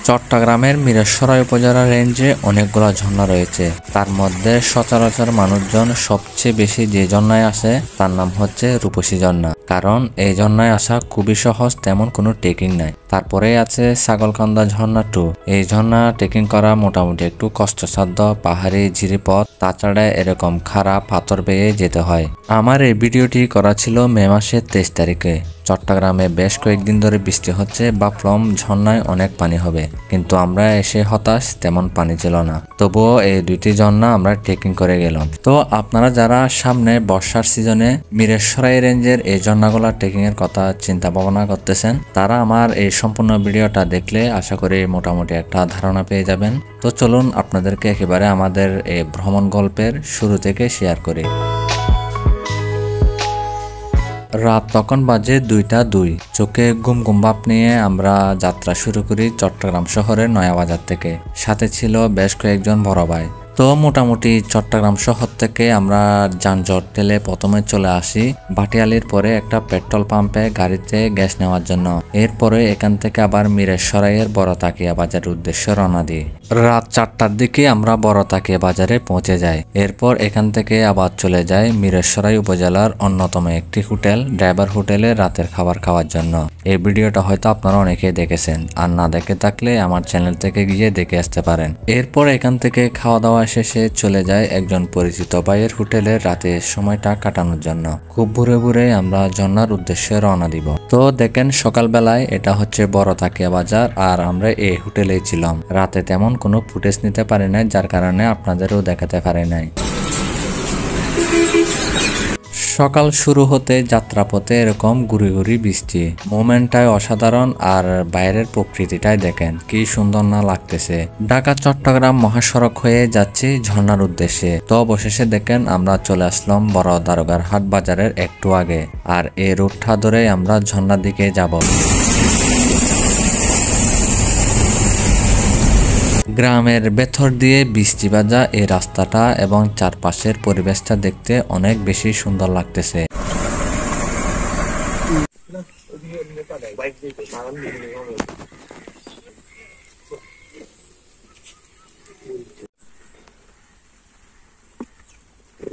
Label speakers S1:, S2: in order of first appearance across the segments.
S1: চট্টগ্রামের মিরসরাই উপজেলা রেঞ্জে অনেকগুলো ঝর্ণা রয়েছে। তার মধ্যে সচরাচর মানুষজন সবচেয়ে বেশি যে ঝর্ণায় আসে তার নাম হচ্ছে রূপসী ঝর্ণা। কারণ এই ঝর্ণায় আসা খুবই সহজ, তেমন কোনো ট্রেকিং নাই। তারপরে আছে ছাগলকান্দা ঝর্ণা 2। এই ঝর্ণা ট্রেকিং করা মোটামুটি একটু কষ্টসাধ্য, পাহাড়ি ঝিরিপথ, তাছাড়া এরকম খারাপ পাথর বেয়ে যেতে হয়। আমার এই ভিডিওটি করা ছিল মে মাসের 23 তারিখে। চট্টগ্রামে বেশ কয়েকদিন ধরে বৃষ্টি হচ্ছে, ভাবলাম ঝর্ণায় অনেক পানি হবে, কিন্তু আমরা এসে হতাশ, তেমন পানি ছিল না। তবুও এই দুইটি ঝর্ণা আমরা ট্রেকিং করে গেলাম। তো আপনারা যারা সামনে বর্ষার সিজনে মিরসরাই রেঞ্জের এই ঝর্ণাগুলা ট্রেকিং এর কথা চিন্তা ভাবনা করতেছেন, তারা আমার এই সম্পূর্ণ ভিডিওটা দেখলে আশা করি মোটামুটি একটা ধারণা পেয়ে যাবেন। তো চলুন আপনাদেরকে একেবারে আমাদের এই ভ্রমণ গল্পের শুরু থেকে শেয়ার করি। রাত তখন বাজে 2টা 2। চোখে ঘুম ঘুম ভাব নিয়ে আমরা যাত্রা শুরু করি চট্টগ্রাম শহরের নয়াবাজার থেকে। সাথে ছিল বেশ কয়েকজন বড় ভাই। তো মোটামুটি চট্টগ্রাম শহর থেকে আমরা যানজট ঠেলে প্রথমে চলে আসি ভাটিয়ালির পরে একটা পেট্রোল পাম্পে গাড়িতে গ্যাস নেওয়ার জন্য। এরপরে এখান থেকে আবার মিরসরাইয়ের বড় তাকিয়া বাজারের উদ্দেশ্যে রওনা দিই। রাত 4টার দিকে আমরা বড় তাকিয়া বাজারে পৌঁছে যাই। এরপর এখান থেকে আবার চলে যাই মিরসরাই উপজেলার অন্যতম একটি হোটেল, ড্রাইভার হোটেলে রাতের খাবার খাওয়ার জন্য। এই ভিডিওটা হয়তো আপনারা অনেকেই দেখেছেন, আর না দেখে থাকলে আমার চ্যানেল থেকে গিয়ে দেখে আসতে পারেন। এরপর এখান থেকে খাওয়া দাওয়া শেষে চলে যায় একজন পরিচিত ভাইয়ের হোটেলে রাতের সময়টা কাটানোর জন্য। খুব ভোরে ভোরে আমরা ঝর্ণার উদ্দেশ্যে রওনা দিব। তো দেখেন সকালবেলায় এটা হচ্ছে বড় তাকিয়া বাজার, আর আমরা এই হোটেলেই ছিলাম। রাতে তেমন কোনো ফুটেজ নিতে পারি নাই, যার কারণে আপনাদেরও দেখাতে পারি নাই। সকাল শুরু হতে যাত্রাপথে এরকম গুড়ি গুড়ি বৃষ্টি, মোমেন্টটাই অসাধারণ, আর বাইরের প্রকৃতিটাই দেখেন কি সুন্দর না লাগতেছে। ঢাকা চট্টগ্রাম মহাসড়ক হয়ে যাচ্ছি ঝর্ণার উদ্দেশ্যে। তো অবশেষে দেখেন আমরা চলে আসলাম বড় দারোগার হাট বাজারের একটু আগে, আর এই রুটটা ধরে আমরা ঝর্ণার দিকে যাব। গ্রামের ভেতর দিয়ে বৃষ্টি বাজা এই রাস্তাটা এবং চারপাশের পরিবেশটা দেখতে অনেক বেশি সুন্দর লাগতেছে।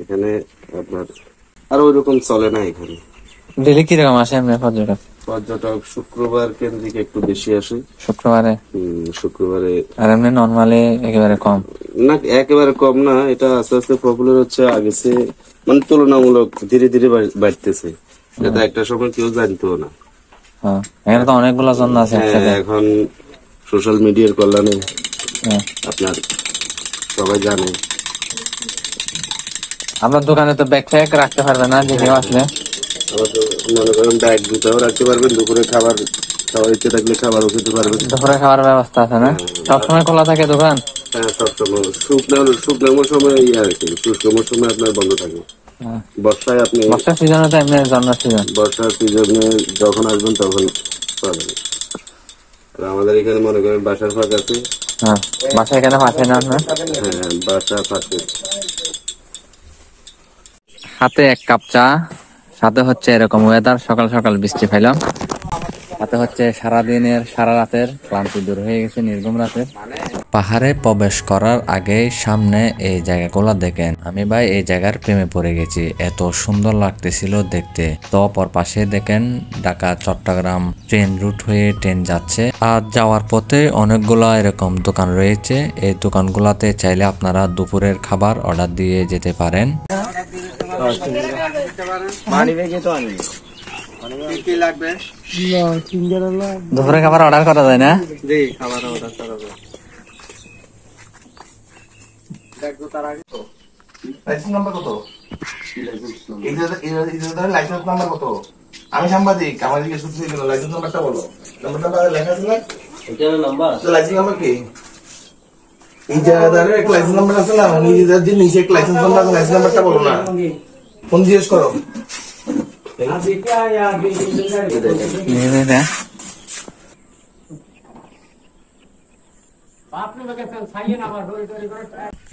S2: এখানে আপনার আর ওইরকম চলে না। এখানে
S1: ডেলি কিরকম আসে এমনি পর্যটক?
S2: পর্যটক শুক্রবার কেন্দ্রিক একটু বেশি আসে।
S1: শুক্রবারে?
S2: শুক্রবারে। আর
S1: এমনি নর্মালি একেবারে কম?
S2: না, একেবারে কম না। এটা আস্তে আস্তে পপুলার হচ্ছে, আগে সে মানে তুলনামূলক ধীরে ধীরে বাড়তেছে, যেটা একটা সময় কেউ জানতো না।
S1: এখানে তো অনেকগুলো ঝর্ণা আছে।
S2: এখন সোশ্যাল মিডিয়ার কল্যাণে আপনার সবাই জানে।
S1: আপনার দোকানে তো ব্যাগ ট্যাগ রাখতে পারবে না, যে কেউ আসলে
S2: মনে করেন ব্যাগ জুতাও রাখতে পারবেন, দুপুরে খাবার ইচ্ছে থাকলে খাবারও খেতে পারবেন।
S1: দুপুরে খাবার ব্যবস্থা আছে না? সবসময় খোলা থাকে দোকান?
S2: হ্যাঁ, সবসময়। শুকনো মৌসুমে আর কি, শুষ্ক মৌসুমে আপনার বন্ধ থাকে। বর্ষায় আপনি
S1: বর্ষার সিজনে তো এমনি ঝর্ণার সিজন।
S2: বর্ষার সিজনে যখন আসবেন তখন পাবেন। আর আমাদের এখানে মনে করেন বাসার ফাঁক আছে।
S1: হ্যাঁ, বাসা এখানে পাশে না আপনার?
S2: হ্যাঁ, বাসা পাশে।
S1: হাতে 1 কাপ চা, সাথে হচ্ছে এরকম ওয়েদার, সকাল সকাল বৃষ্টি পাইলাম, সাথে হচ্ছে সারাদিনের সারা রাতের ক্লান্তি দূর হয়ে গেছে নির্ঘুম রাতে। পাহাড়ে প্রবেশ করার আগে সামনে এই জায়গাগুলো দেখেন, আমি ভাই এই জায়গার প্রেমে পড়ে গেছি, এত সুন্দর লাগতেছিল দেখতে। তো অপর পাশে দেখেন ঢাকা চট্টগ্রাম ট্রেন রুট হয়ে ট্রেন যাচ্ছে, আর যাওয়ার পথে অনেকগুলা এরকম দোকান রয়েছে। এই দোকানগুলোতে চাইলে আপনারা দুপুরের খাবার অর্ডার দিয়ে যেতে পারেন। দুপুরে খাবার অর্ডার করা যায় না? খাবার অর্ডার করা যায়।
S3: আমি সাংবাদিক, আমার দিকে শুধু লাইসেন্স নাম্বারটা বলো। নাম্বারটা লেখা আছে না? লাইসেন্স নাম্বার কি? ইজারাদারের একটা লাইসেন্স নাম্বার আছে না? ইজারাদার যে নিচে একটা লাইসেন্স নাম্বার আছে, লাইসেন্স নাম্বারটা বলো না। ফোন জিজ্ঞেস করো।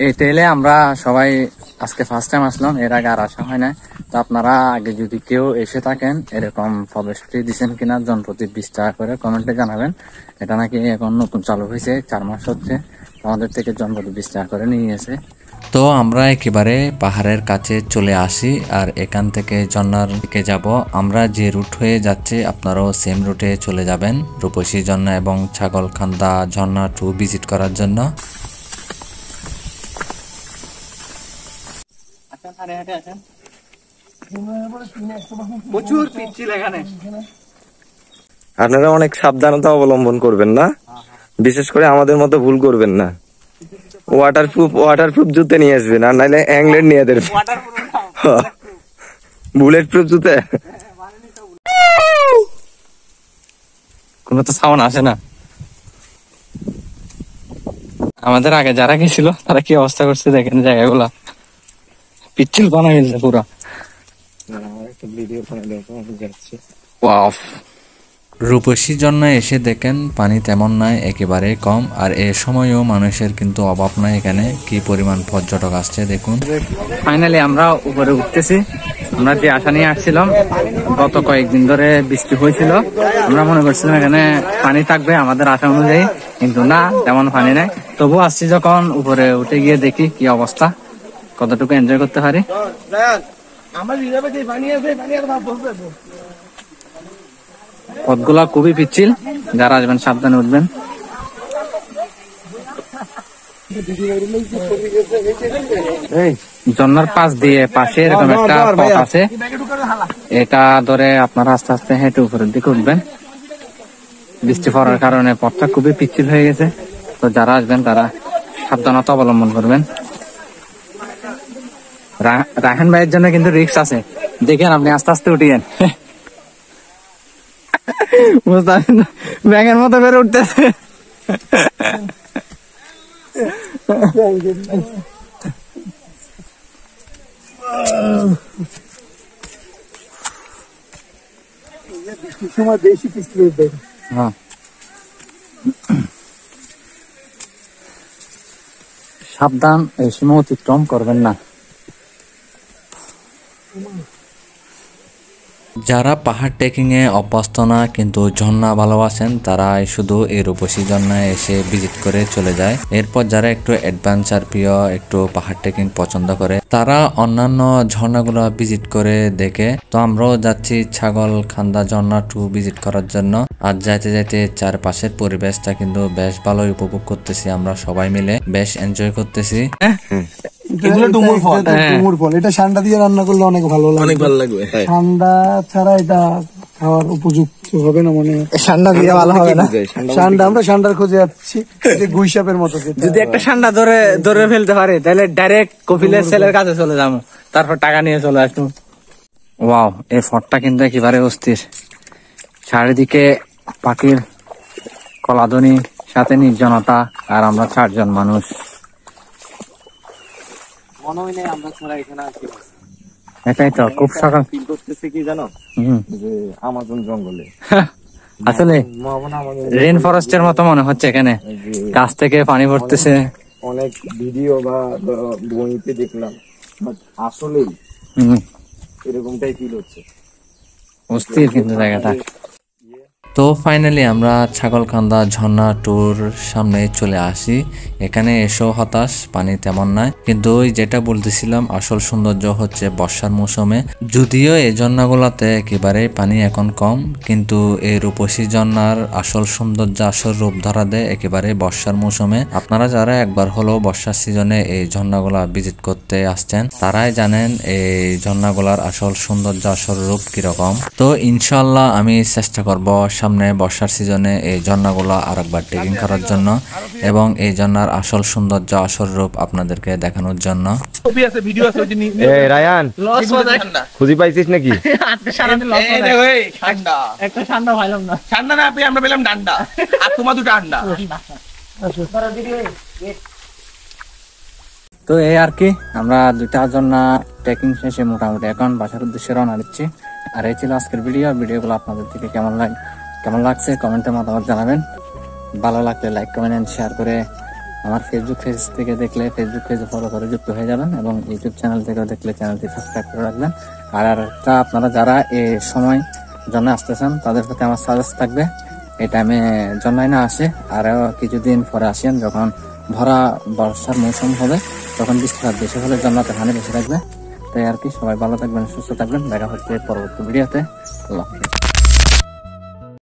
S1: এই তেলে আমরা সবাই আজকে ফার্স্ট টাইম আসলাম, এর আগে আর আসা হয় না। তো আপনারা আগে যদি কেউ এসে থাকেন, এরকম প্রবেশ ফি দিচ্ছেন কিনা জনপ্রতি 20 টাকা করে কমেন্টে জানাবেন। এটা নাকি এখন নতুন চালু হয়েছে, 4 মাস হচ্ছে, আমাদের থেকে জনপ্রতি 20 টাকা করে নিয়েছে। তো আমরা একেবারে পাহাড়ের কাছে চলে আসি, আর এখান থেকে ঝর্ণার দিকে যাব। আমরা যে রুট হয়ে যাচ্ছি আপনারাও সেম রুটে চলে যাবেন রূপসী ঝর্ণা এবং ছাগলকান্দা ঝর্ণা 2 ভিজিট করার জন্য। প্রচুর পিচ্ছিল এখানে।
S4: আপনারা অনেক সাবধানতা অবলম্বন করবেন না, বিশেষ করে আমাদের মতো ভুল করবেন না। ওয়াটারপ্রুফ জুতে নিয়ে আসবেন, আর নাইলে অ্যাংলেট নিয়ে দেবেন। বুলেট প্রুফ জুতে
S1: কোনো তো সাউন্ড আসে না। আমাদের আগে যারা গেছিল তারা কি অবস্থা করছে দেখেন, জায়গাগুলা পিচ্ছিল বানা গেছে পুরো। ওয়াও, রূপসী জন্য এসে দেখেন পানি তেমন নাই, একেবারে কম। আর এ সময়ও মানুষের কিন্তু অভাব নাই এখানে, কি পরিমাণ পর্যটক আসছে দেখুন। ফাইনালি আমরা উপরে উঠতেছি। আমরা যে আশা নিয়ে আসছিলাম, গত কয়েকদিন ধরে বৃষ্টি হয়েছিল, আমরা মনে করছিলাম এখানে পানি থাকবে আমাদের আশা অনুযায়ী, কিন্তু না, তেমন পানি নাই। তবু আসছি যখন, উপরে উঠে গিয়ে দেখি কি অবস্থা, কতটুকু এনজয় করতে পারি। পথগুলা খুবই পিচ্ছিল, যারা আসবেন সাবধানে উঠবেন। ঝর্ণার পাশ দিয়ে পাশে এরকম একটা পথ আছে, এটা ধরে আপনারা আস্তে আস্তে হেঁটে উপরের দিকে উঠবেন। বৃষ্টি পড়ার কারণে পথটা খুবই পিচ্ছিল হয়ে গেছে, তো যারা আসবেন তারা সাবধানতা অবলম্বন করবেন। রাহেন ভাইয়ের জন্য কিন্তু রিস্ক আছে, দেখেন আপনি আস্তে আস্তে উঠিয়েন। ব্যাঙের মতো বেড়ে উঠতেছে। সাবধান, এই সময় অতিক্রম করবেন না। যারা পাহাড় ট্রেকিং এ অভ্যস্ত না কিন্তু ঝর্ণা ভালোবাসেন, তারা শুধু এই রূপসী ঝর্ণায় এসে ভিজিট করে চলে যায়। এরপর যারা একটু অ্যাডভেঞ্চার প্রিয়, একটু পাহাড় ট্রেকিং পছন্দ করে, তারা অন্যান্য ঝর্ণাগুলো ভিজিট করে দেখে। তো আমরাও যাচ্ছি ছাগলকান্দা ঝর্ণা 2 ভিজিট করার জন্য। আর যাইতে যাইতে চারপাশের পরিবেশটা কিন্তু বেশ ভালোই উপভোগ করতেছি, আমরা সবাই মিলে বেশ এনজয় করতেছি।
S5: এগুলো ডুমুর ফল, ডুমুর ফল। এটা ঠান্ডা দিয়ে রান্না করলে অনেক ভালো লাগবে,
S3: অনেক ভালো লাগবে।
S5: ঠান্ডা ছাড়া এটা খাওয়ার উপযুক্ত হবে না, মানে
S1: ঠান্ডা দিয়ে ভালো হবে না।
S5: ঠান্ডা, আমরা ঠান্ডার খোঁজে যাচ্ছি, গুই সাপের মতো।
S1: যদি একটা ঠান্ডা ধরে ফেলতে পারে, তাহলে ডাইরেক্ট কপিলের ছেলের কাছে চলে যাবো, তারপর টাকা নিয়ে চলে আসবো। ওয়াও, এই ফটটা কিন্তু একেবারে অস্থির। চারিদিকে পাখির কলাধ্বনি, সাথে নির্জনতা, আর আমরা 4 জন মানুষ। এটাই তো খুব সকাল
S4: ফিল করতেছে কি জানো, যে আমাজন জঙ্গলে
S1: আসলে রেন ফরেস্টের মতো মনে হচ্ছে এখানে, গাছ থেকে পানি পড়তেছে।
S4: অনেক ভিডিও বা বইতে দেখলাম, আসলেই এরকমটাই ফিল হচ্ছে।
S1: অস্থির কিন্তু জায়গাটা। তো ফাইনালি আমরা ছাগলকান্দা ঝর্ণা 2-র সামনে চলে আসি। এখানে এসেও হতাশ, পানি তেমন নাই, কিন্তু ওই যেটা বলতেছিলাম, আসল সৌন্দর্য হচ্ছে বর্ষার মৌসুমে। যদিও এই ঝর্ণাগুলোতে একেবারে পানি এখন কম, কিন্তু এই রূপসী ঝর্ণার আসল সৌন্দর্য, আসল রূপ ধরা দেয় একেবারে বর্ষার মৌসুমে। আপনারা যারা একবার হলেও বর্ষার সিজনে এই ঝর্ণাগুলা ভিজিট করতে আসছেন, তারাই জানেন এই ঝর্ণাগুলার আসল সৌন্দর্য, আসল রূপ কিরকম। তো ইনশাল্লাহ আমি চেষ্টা করব সামনে বর্ষার সিজনে এই ঝর্ণাগুলো আরেকবার ট্রেকিং করার জন্য, এবং এই ঝর্ণার আসল সৌন্দর্য, আসল রূপ আপনাদেরকে দেখানোর জন্য।
S4: রায়ান, খুঁজি পাইছিস নাকি?
S3: ঠান্ডা না পেয়ে আমরা পেলাম ডান্ডা, আর তোমার 2টা আন্ডা।
S1: তো এই আর কি, আমরা 2টা ঝর্ণা ট্রেকিং শেষে মোটামুটি এখন বাসার উদ্দেশ্যে রওনা দিচ্ছি। আর এই ছিল আজকের ভিডিওগুলো আপনাদের থেকে কেমন লাগছে কমেন্টে মতামত জানাবেন। ভালো লাগলে লাইক, কমেন্ট, শেয়ার করে আমার ফেসবুক পেজ থেকে দেখলে ফেসবুক পেজে ফলো করে যুক্ত হয়ে যাবেন, এবং ইউটিউব চ্যানেল থেকে দেখলে চ্যানেলটি সাবস্ক্রাইব করে রাখবেন। আর একটা আপনারা যারা এই সময় জন্য আসতেছেন তাদের প্রতি আমার সাজেস্ট থাকবে, এই টাইমে জন্মায় না আসে, আরও কিছুদিন পরে আসেন যখন ভরা বর্ষার মৌসুম হবে, তখন বৃষ্টিপাত বেশি হলে জন্মাতে হানি বেশি থাকবে। তাই আর কি, সবাই ভালো থাকবেন, সুস্থ থাকবেন, দেখা হচ্ছে পরবর্তী ভিডিওতে। আল্লাহ হাফেজ।